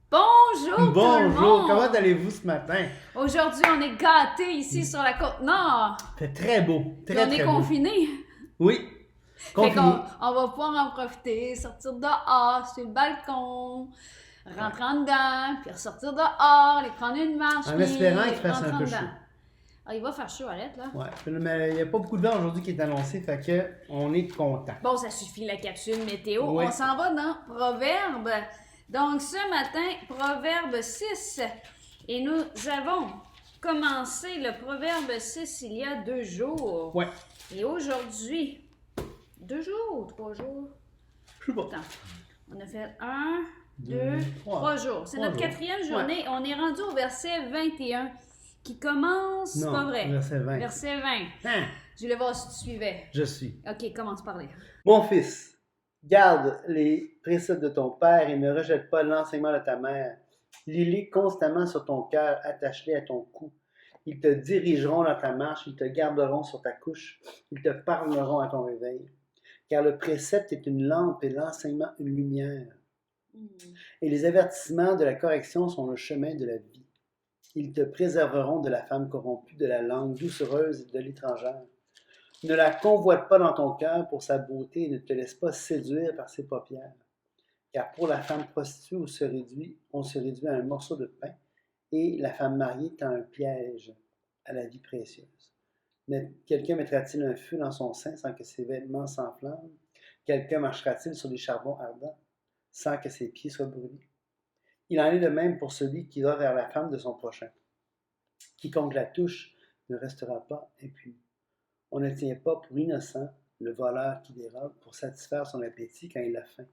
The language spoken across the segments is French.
Bonjour tout le Bonjour, monde! comment allez-vous ce matin? Aujourd'hui, on est gâtés ici sur la côte nord. C'est très beau, Puis très on est très beau. confinés. Oui, Fait qu'on confiné. on va pouvoir en profiter, sortir dehors, sur le balcon, Ouais. rentrer en dedans, puis ressortir dehors, aller prendre une marche, En puis espérant qu'il fasse rentrer un en peu dedans. chaud. Ah, il va faire chaud, arrête là. Ouais, mais il n'y a pas beaucoup de vent aujourd'hui qui est annoncé, fait que on est content. Bon, ça suffit la capsule météo. Oui. On s'en va dans Proverbe. Donc ce matin, Proverbe 6. Et nous avons commencé le Proverbe 6 il y a 2 jours. Ouais, Et aujourd'hui, 2 jours ou 3 jours? je sais pas. Attends, on a fait 1, 2, Deux, 3 jours. C'est trois notre jours. quatrième journée. On est rendu au verset 21 qui commence, Non, pas vrai. verset 20. Verset 20. Hein, Je voulais voir si tu suivais. je suis. Ok, commence par lire. Mon fils, garde les préceptes de ton père et ne rejette pas l'enseignement de ta mère. Lis-les constamment sur ton cœur, attache-les à ton cou. Ils te dirigeront dans ta marche, ils te garderont sur ta couche, ils te parleront à ton réveil. Car le précepte est une lampe et l'enseignement une lumière. Et les avertissements de la correction sont le chemin de la vie. Ils te préserveront de la femme corrompue, de la langue doucereuse et de l'étrangère. Ne la convoite pas dans ton cœur pour sa beauté et ne te laisse pas séduire par ses paupières. Car pour la femme prostituée, on se réduit à un morceau de pain, et la femme mariée est un piège à la vie précieuse. Mais quelqu'un mettra-t-il un feu dans son sein sans que ses vêtements s'enflamment? Quelqu'un marchera-t-il sur des charbons ardents sans que ses pieds soient brûlés? Il en est de même pour celui qui va vers la femme de son prochain. Quiconque la touche ne restera pas impuni. On ne tient pas pour innocent le voleur qui dérobe pour satisfaire son appétit quand il a faim.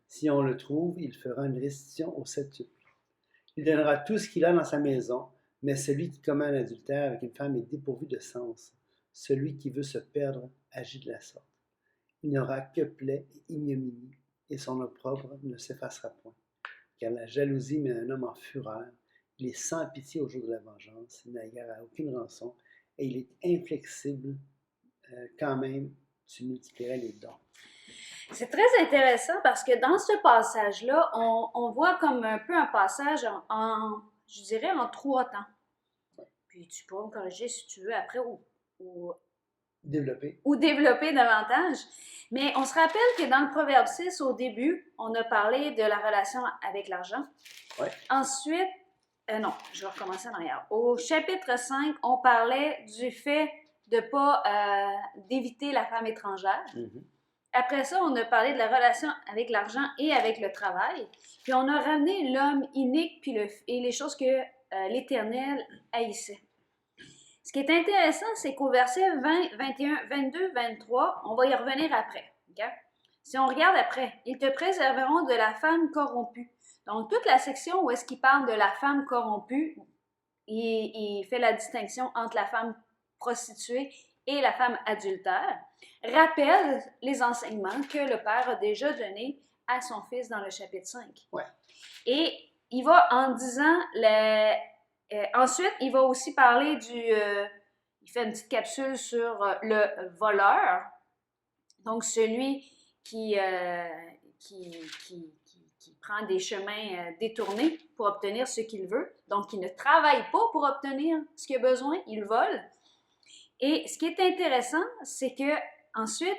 Si on le trouve, il fera une restitution au septuple. Il donnera tout ce qu'il a dans sa maison, mais celui qui commet un adultère avec une femme est dépourvu de sens. Celui qui veut se perdre agit de la sorte. Il n'aura que plaie et ignominie, et son opprobre ne s'effacera point. Car la jalousie met un homme en fureur. Il est sans pitié au jour de la vengeance, il n'a égard à aucune rançon, et il est inflexible quand même tu multiplierais les dons. C'est très intéressant parce que dans ce passage-là, on voit comme un peu un passage je dirais, en 3 temps. Puis tu pourras me corriger si tu veux après ou développer davantage. Mais on se rappelle que dans le Proverbe 6, au début, on a parlé de la relation avec l'argent. Ouais. Ensuite, non, je vais recommencer en arrière. Au chapitre 5, on parlait du fait de pas d'éviter la femme étrangère. Mm-hmm. Après ça, on a parlé de la relation avec l'argent et avec le travail. Puis on a ramené l'homme inique et les choses que l'Éternel haïssait. Ce qui est intéressant, c'est qu'au verset 20, 21, 22, 23, on va y revenir après. Okay? Si on regarde après, ils te préserveront de la femme corrompue. Donc, toute la section où est-ce qu'il parle de la femme corrompue, il fait la distinction entre la femme prostituée et la femme adultère, rappelle les enseignements que le père a déjà donnés à son fils dans le chapitre 5. Ouais. Et il va en disant, ensuite, il va aussi parler il fait une petite capsule sur le voleur, donc celui qui prend des chemins détournés pour obtenir ce qu'il veut, donc il ne travaille pas pour obtenir ce qu'il a besoin, il vole. Et ce qui est intéressant, c'est que ensuite,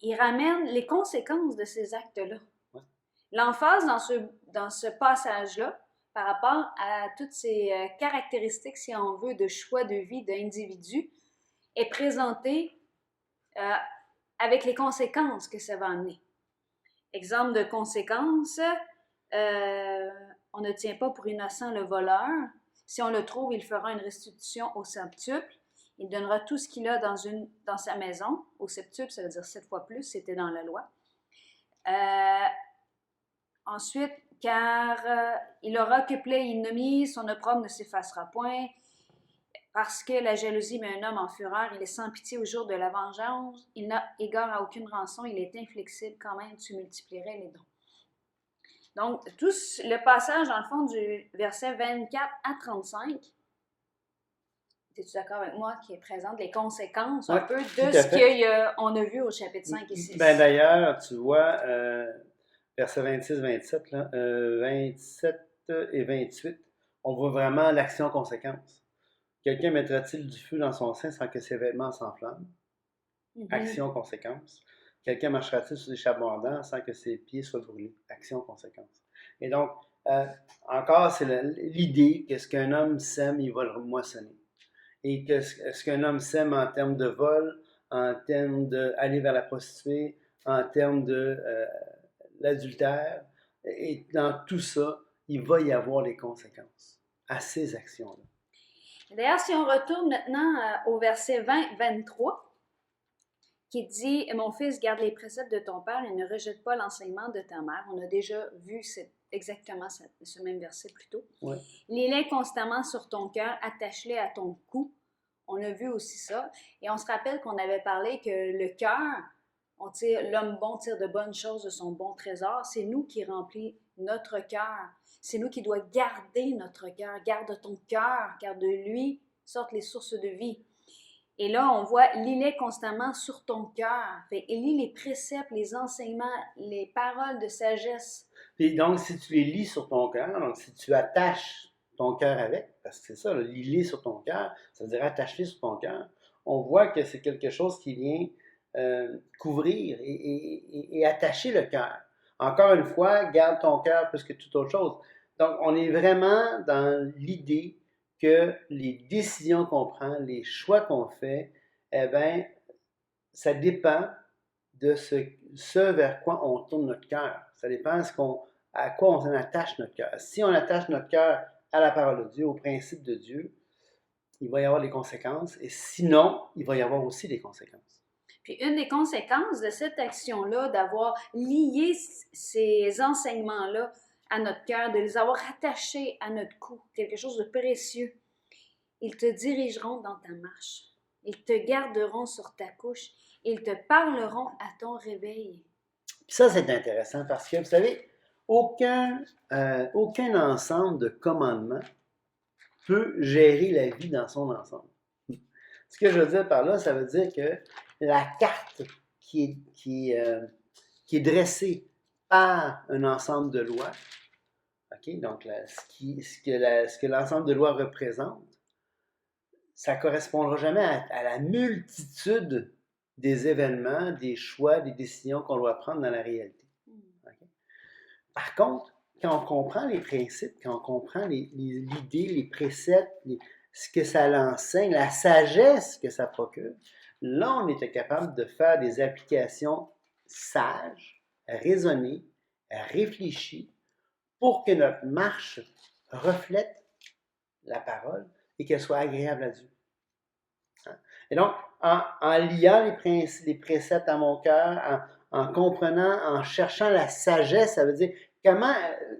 il ramène les conséquences de ces actes-là. Ouais. L'emphase dans ce passage-là, par rapport à toutes ces caractéristiques, si on veut, de choix de vie d'individu, est présentée avec les conséquences que ça va amener. Exemple de conséquences, on ne tient pas pour innocent le voleur. Si on le trouve, il fera une restitution au septuple. Il donnera tout ce qu'il a dans sa maison. Au septuple, ça veut dire 7 fois plus, c'était dans la loi. Ensuite, car il aura que plaie et ignominie, son opprobre ne s'effacera point. Parce que la jalousie met un homme en fureur, il est sans pitié au jour de la vengeance, il n'a égard à aucune rançon, il est inflexible, quand même tu multiplierais les dons. Donc, tout le passage, dans le fond, du verset 24 à 35, es-tu d'accord avec moi, qui présente les conséquences un peu de ce qu'on a vu au chapitre 5 et 6? Ben d'ailleurs, tu vois, verset 26-27, là, 27, et 28, on voit vraiment l'action-conséquence. Quelqu'un mettra-t-il du feu dans son sein sans que ses vêtements s'enflamment? Action-conséquence. Quelqu'un marchera-t-il sur des charbons ardents sans que ses pieds soient brûlés? Action-conséquence. Et donc, encore, c'est l'idée que ce qu'un homme sème, il va le moissonner. Et que ce qu'un homme sème en termes de vol, en termes d'aller vers la prostituée, en termes de l'adultère, et dans tout ça, il va y avoir des conséquences à ces actions-là. D'ailleurs, si on retourne maintenant au verset 20-23, qui dit « Mon fils, garde les préceptes de ton père et ne rejette pas l'enseignement de ta mère. » On a déjà vu exactement ce même verset plus tôt. Ouais. « Lis-les constamment sur ton cœur, attache-les à ton cou. » On a vu aussi ça. Et on se rappelle qu'on avait parlé que le cœur, l'homme bon tire de bonnes choses de son bon trésor. C'est nous qui remplit notre cœur. C'est nous qui doit garder notre cœur. Garde ton cœur, car de lui sortent les sources de vie. Et là, on voit, lis-les constamment sur ton cœur. Et lis les préceptes, les enseignements, les paroles de sagesse. Et donc, si tu les lis sur ton cœur, donc si tu attaches ton cœur avec, parce que c'est ça, lis-les sur ton cœur, ça veut dire attache-les sur ton cœur, on voit que c'est quelque chose qui vient couvrir et attacher le cœur. Encore une fois, garde ton cœur plus que toute autre chose. Donc, on est vraiment dans l'idée que les décisions qu'on prend, les choix qu'on fait, eh bien, ça dépend de ce vers quoi on tourne notre cœur. Ça dépend à quoi on attache notre cœur. Si on attache notre cœur à la parole de Dieu, au principe de Dieu, il va y avoir des conséquences. Et sinon, il va y avoir aussi des conséquences. Puis une des conséquences de cette action-là, d'avoir lié ces enseignements-là à notre cœur, de les avoir attachés à notre cou, quelque chose de précieux, ils te dirigeront dans ta marche. Ils te garderont sur ta couche. Ils te parleront à ton réveil. Puis ça, c'est intéressant parce que, vous savez, aucun ensemble de commandements peut gérer la vie dans son ensemble. Ce que je veux dire par là, ça veut dire que la carte qui est dressée par un ensemble de lois, okay, donc ce que l'ensemble de lois représente, ça ne correspondra jamais à la multitude des événements, des choix, des décisions qu'on doit prendre dans la réalité. Okay? Par contre, quand on comprend les principes, quand on comprend l'idée, les préceptes, ce que ça l'enseigne, la sagesse que ça procure, là, on était capable de faire des applications sages, raisonnées, réfléchies, pour que notre marche reflète la parole et qu'elle soit agréable à Dieu. Et donc, en liant les préceptes à mon cœur, en comprenant, en cherchant la sagesse, ça veut dire comment,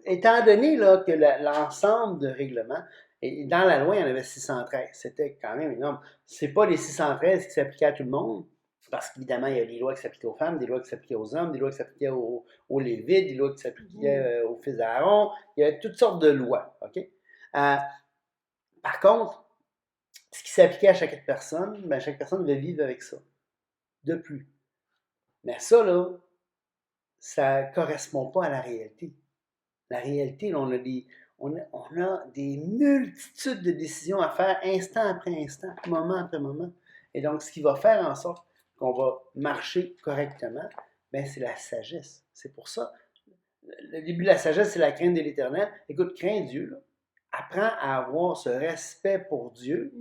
étant donné là, que l'ensemble de règlements, et dans la loi, il y en avait 613, c'était quand même énorme. Ce n'est pas les 613 qui s'appliquaient à tout le monde, parce qu'évidemment, il y a des lois qui s'appliquaient aux femmes, des lois qui s'appliquaient aux hommes, des lois qui s'appliquaient aux Lévites, des lois qui s'appliquaient aux fils d'Aaron. Il y avait toutes sortes de lois. Okay? Par contre, ce qui s'appliquait à chaque personne, ben chaque personne devait vivre avec ça. De plus. Mais ça, là, ça ne correspond pas à la réalité. La réalité, là, on a des multitudes de décisions à faire instant après instant, moment après moment. Et donc, ce qui va faire en sorte qu'on va marcher correctement, ben, c'est la sagesse. C'est pour ça. Le début de la sagesse, c'est la crainte de l'Éternel. Écoute, crains Dieu, là. Apprends à avoir ce respect pour Dieu.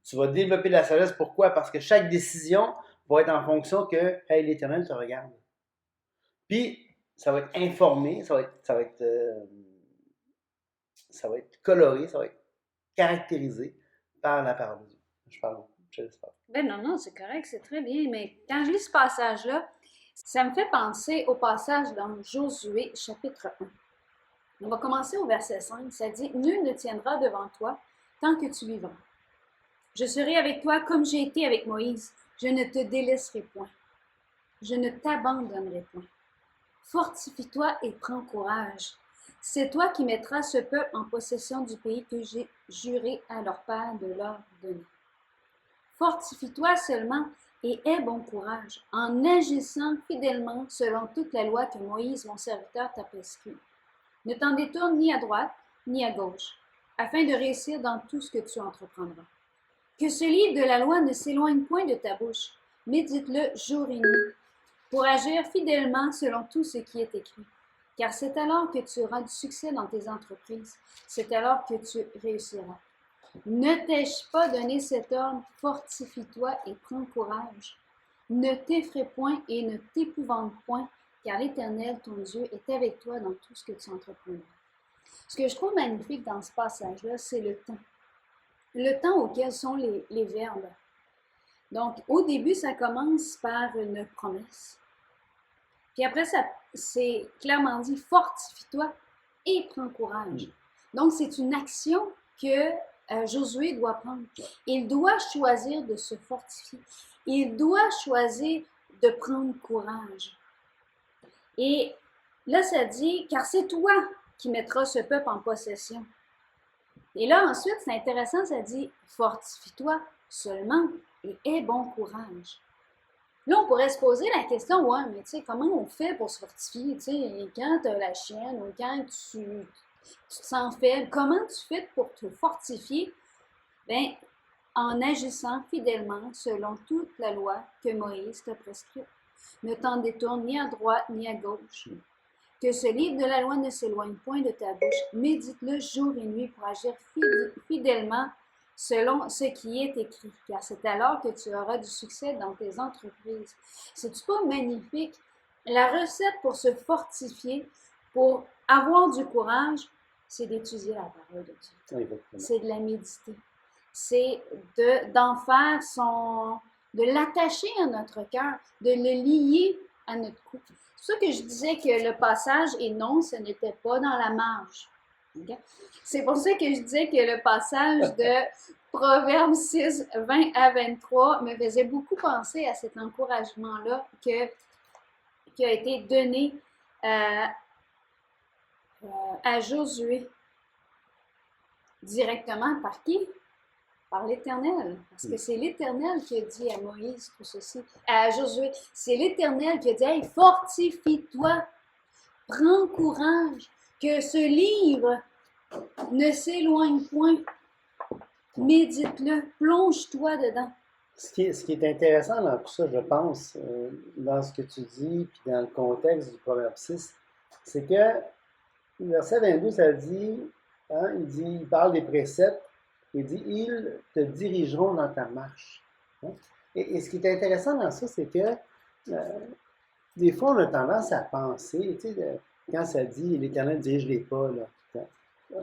Tu vas développer de la sagesse. Pourquoi? Parce que chaque décision va être en fonction que hey, l'Éternel te regarde. Puis, ça va être informé, ça va être coloré, ça va être caractérisé par la parole de Dieu. Je parle beaucoup, je laisse parler. Ben non, c'est correct, c'est très bien. Mais quand je lis ce passage-là, ça me fait penser au passage dans Josué, chapitre 1. On va commencer au verset 5. Ça dit « Nul ne tiendra devant toi tant que tu vivras. Je serai avec toi comme j'ai été avec Moïse. Je ne te délaisserai point. Je ne t'abandonnerai point. Fortifie-toi et prends courage. C'est toi qui mettras ce peuple en possession du pays que j'ai juré à leur père de leur donner. Fortifie-toi seulement et aie bon courage, en agissant fidèlement selon toute la loi que Moïse, mon serviteur, t'a prescrite. Ne t'en détourne ni à droite, ni à gauche, afin de réussir dans tout ce que tu entreprendras. Que ce livre de la loi ne s'éloigne point de ta bouche, médite-le jour et nuit, pour agir fidèlement selon tout ce qui est écrit. Car c'est alors que tu auras du succès dans tes entreprises, c'est alors que tu réussiras. Ne t'ai-je pas donné cet ordre, fortifie-toi et prends courage. Ne t'effraie point et ne t'épouvante point, car l'Éternel, ton Dieu, est avec toi dans tout ce que tu entreprendras. Ce que je trouve magnifique dans ce passage-là, c'est le temps. Le temps auquel sont les verbes. Donc, au début, ça commence par une promesse. Puis après, ça, c'est clairement dit, fortifie-toi et prends courage. Donc, c'est une action que Josué doit prendre. Il doit choisir de se fortifier. Il doit choisir de prendre courage. Et là, ça dit, car c'est toi qui mettras ce peuple en possession. Et là, ensuite, c'est intéressant, ça dit, fortifie-toi seulement et aie bon courage. Là, on pourrait se poser la question, ouais, mais tu sais, comment on fait pour se fortifier, tu sais, quand tu as la chienne ou quand tu te sens faible, comment tu fais pour te fortifier? Bien, en agissant fidèlement selon toute la loi que Moïse t'a prescrite. Ne t'en détourne ni à droite ni à gauche. Que ce livre de la loi ne s'éloigne point de ta bouche. Médite-le jour et nuit pour agir fidèlement selon ce qui est écrit, car c'est alors que tu auras du succès dans tes entreprises. C'est-tu pas magnifique? La recette pour se fortifier, pour avoir du courage, c'est d'étudier la parole de Dieu. C'est de la méditer. C'est d'en faire de l'attacher à notre cœur, de le lier à notre cou. C'est pour ça que je disais que le passage, et non, ce n'était pas dans la marge. Okay? C'est pour ça que je disais que le passage de Proverbes 6, 20 à 23 me faisait beaucoup penser à cet encouragement-là qui a été donné à Josué. Directement par qui? Par l'Éternel. Parce que c'est l'Éternel qui a dit à Moïse tout ceci, à Josué. C'est l'Éternel qui a dit, hey, fortifie-toi, prends courage, que ce livre ne s'éloigne point. Médite-le, plonge-toi dedans. Ce qui est intéressant dans tout ça, je pense, dans ce que tu dis, puis dans le contexte du Proverbe 6, c'est que le verset 22, ça dit, il parle des préceptes, il dit, ils te dirigeront dans ta marche. Hein? Et ce qui est intéressant dans ça, c'est que des fois, on a tendance à penser, tu sais, quand ça dit l'Éternel dirige les pas, là,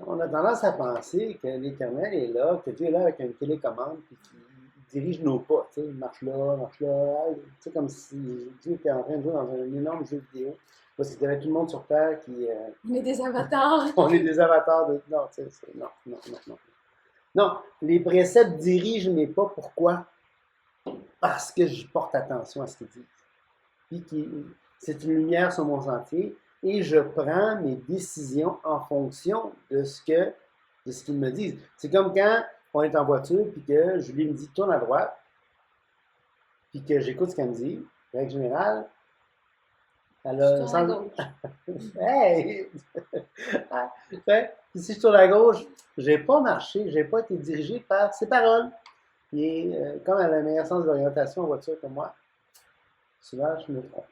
on a tendance à penser que l'Éternel est là, que Dieu est là avec une télécommande, puis qu'il dirige nos pas, tu sais, marche là, tu sais, comme si Dieu était en train de jouer dans un énorme jeu vidéo, parce qu'il y avait tout le monde sur Terre qui... on est des avatars. On est des avatars de... Non, tu sais, non. Non, les préceptes dirigent mes pas, pourquoi? Parce que je porte attention à ce qu'ils disent. Puis c'est une lumière sur mon sentier, et je prends mes décisions en fonction de ce qu'ils me disent. C'est comme quand on est en voiture, puis que Julie me dit « tourne à droite », puis que j'écoute ce qu'elle me dit. Règle générale, elle a... Tourne à gauche. Hey! Puis si je tourne à gauche, je n'ai pas marché, je n'ai pas été dirigé par ses paroles. Et comme elle a le meilleur sens d'orientation en voiture que moi, souvent je me trompe.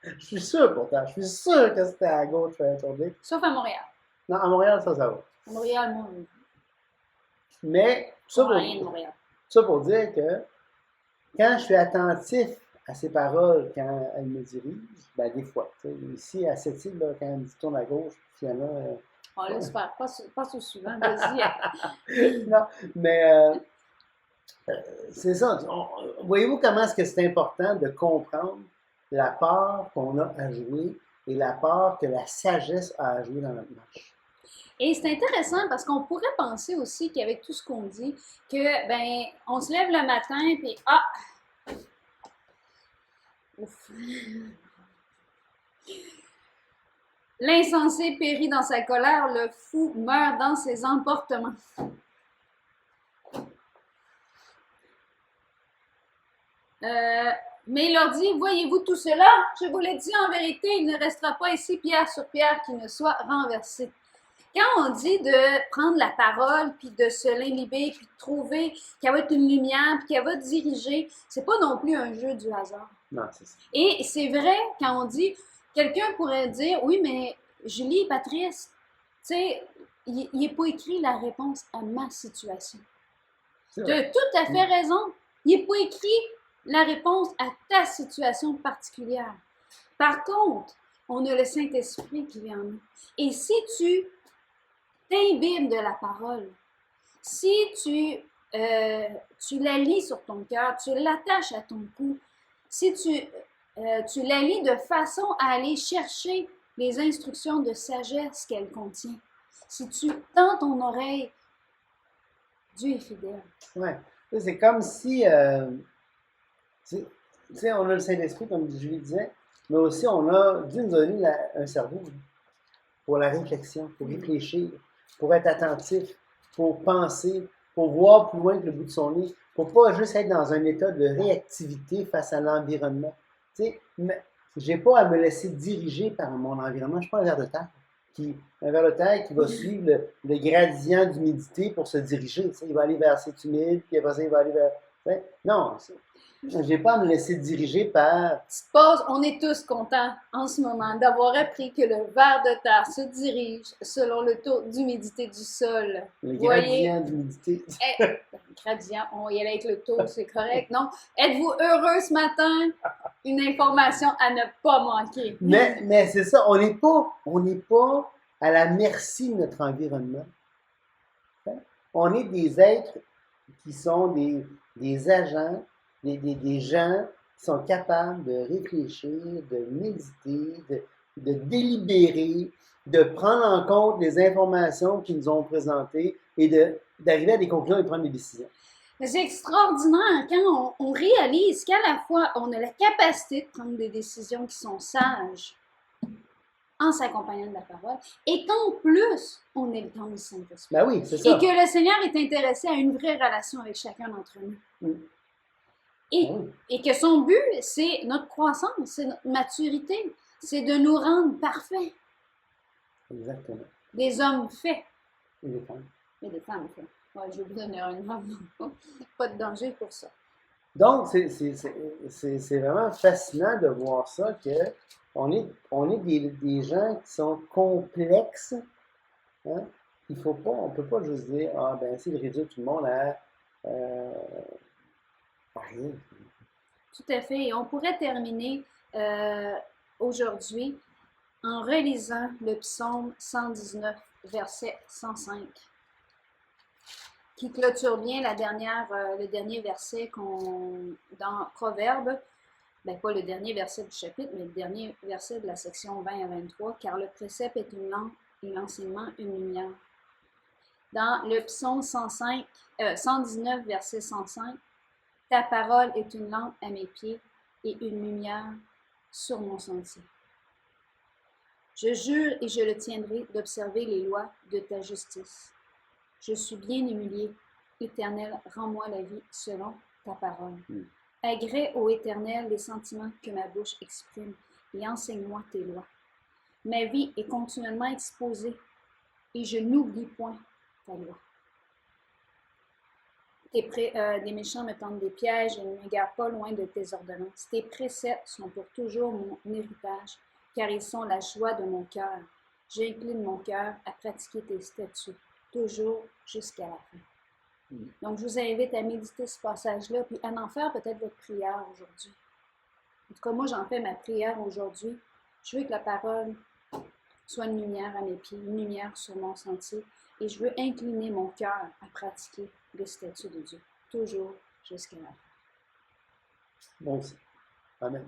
Je suis sûr pourtant, je suis sûr que c'était à gauche que je tourner. Sauf à Montréal. Non, à Montréal, ça va. À Montréal, moi, Mais ça pour dire que quand je suis attentif à ses paroles, quand elle me dirige, ben des fois, ici à cette île, quand elle me dit tourne à gauche, finalement... on laisse faire, pas so souvent, vas-y. Non, mais c'est ça. Voyez-vous comment est-ce que c'est important de comprendre la part qu'on a à jouer et la part que la sagesse a à jouer dans notre marche. Et c'est intéressant parce qu'on pourrait penser aussi qu'avec tout ce qu'on dit, que ben on se lève le matin puis ouf. L'insensé périt dans sa colère, le fou meurt dans ses emportements. Mais il leur dit, voyez-vous tout cela? Je vous l'ai dit en vérité, il ne restera pas ici pierre sur pierre qui ne soit renversée. Quand on dit de prendre la parole, puis de se l'imbiber, puis de trouver qu'elle va être une lumière, puis qu'elle va diriger, c'est pas non plus un jeu du hasard. Non, c'est ça. Et c'est vrai, quand on dit, quelqu'un pourrait dire, oui, mais Julie et Patrice, tu sais, il n'est pas écrit la réponse à ma situation. C'est Tu as vrai. tout à fait raison. Il n'est pas écrit la réponse à ta situation particulière. Par contre, on a le Saint-Esprit qui vient en nous. Et si tu t'imbibes de la parole, si tu la lis sur ton cœur, tu l'attaches à ton cou, si tu la lis de façon à aller chercher les instructions de sagesse qu'elle contient, si tu tends ton oreille, Dieu est fidèle. Ouais. C'est comme si, tu sais, on a le Saint-Esprit, comme Julie disait, mais aussi Dieu nous a donné un cerveau pour la réflexion, pour réfléchir, pour être attentif, pour penser, pour voir plus loin que le bout de son nez, pour pas juste être dans un état de réactivité face à l'environnement. Tu sais, j'ai pas à me laisser diriger par mon environnement. Je suis pas un ver de terre un ver de terre qui va suivre le gradient d'humidité pour se diriger. Tu sais, il va aller vers cet humide, puis après ça, il va aller vers. Tu sais, non, j'ai pas à me laisser diriger par. Petite pause, on est tous contents en ce moment d'avoir appris que le ver de terre se dirige selon le taux d'humidité du sol. Le Voyez? gradient d'humidité. Gradient, on y allait avec le taux, c'est correct, non? Êtes-vous heureux ce matin? Une information à ne pas manquer. Mais c'est ça, on n'est pas à la merci de notre environnement. Hein? On est des êtres qui sont des agents, des gens qui sont capables de réfléchir, de méditer, de délibérer, de prendre en compte les informations qu'ils nous ont présentées et d'arriver à des conclusions et prendre des décisions. C'est extraordinaire quand on réalise qu'à la fois, on a la capacité de prendre des décisions qui sont sages en s'accompagnant de la parole et qu'en plus, on est le temps du Saint-Esprit. Ben oui, c'est ça. Et que le Seigneur est intéressé à une vraie relation avec chacun d'entre nous. Et que son but, c'est notre croissance, c'est notre maturité, c'est de nous rendre parfaits. Exactement. Des hommes faits. Et des femmes. Et des femmes faits. Ouais, je vais vous donner un nom. Pas de danger pour ça. Donc, c'est vraiment fascinant de voir ça, qu'on est des gens qui sont complexes. Hein? On ne peut pas juste dire, ah ben, essayer de réduire tout le monde à rien. Tout à fait. Et on pourrait terminer aujourd'hui en relisant le psaume 119, verset 105. Qui clôture bien le dernier verset dans Proverbes, ben pas le dernier verset du chapitre, mais le dernier verset de la section 20 à 23, car le précepte est une lampe et l'enseignement une lumière. Dans le psaume 119, verset 105, ta parole est une lampe à mes pieds et une lumière sur mon sentier. Je jure et je le tiendrai d'observer les lois de ta justice. Je suis bien humilié. Éternel, rends-moi la vie selon ta parole. Agrée ô Éternel les sentiments que ma bouche exprime et enseigne-moi tes lois. Ma vie est continuellement exposée et je n'oublie point ta loi. Des méchants me tendent des pièges et ne m'égarent pas loin de tes ordonnances. Tes préceptes sont pour toujours mon héritage, car ils sont la joie de mon cœur. J'incline mon cœur à pratiquer tes statuts, toujours jusqu'à la fin. Donc, je vous invite à méditer ce passage-là, puis à en faire peut-être votre prière aujourd'hui. En tout cas, moi, j'en fais ma prière aujourd'hui. Je veux que la parole soit une lumière à mes pieds, une lumière sur mon sentier, et je veux incliner mon cœur à pratiquer les statuts de Dieu, toujours jusqu'à la fin. Bon aussi. Amen.